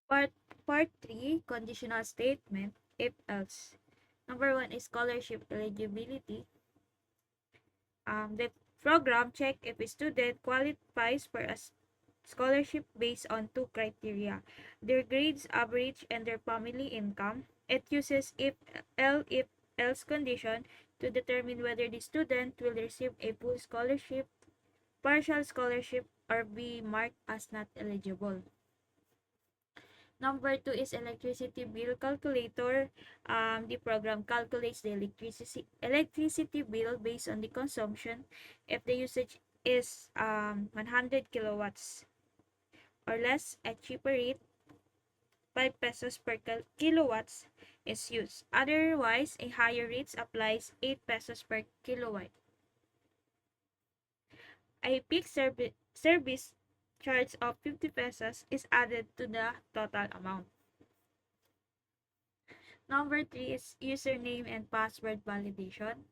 Part Part 3, conditional statement, if else. Number 1 is scholarship eligibility. The program check if a student qualifies for a scholarship based on two criteria: their grades average and their family income. It uses if else condition to determine whether the student will receive a full scholarship, partial scholarship, or be marked as not eligible. Number 2 is electricity bill calculator. The program calculates the electricity bill based on the consumption. If the usage is 100 kilowatts or less, a cheaper rate, 5 pesos per kilowatts, is used. Otherwise, a higher rate applies, 8 pesos per kilowatt. A peak service charge of 50 pesos is added to the total amount. Number 3 is username and password validation.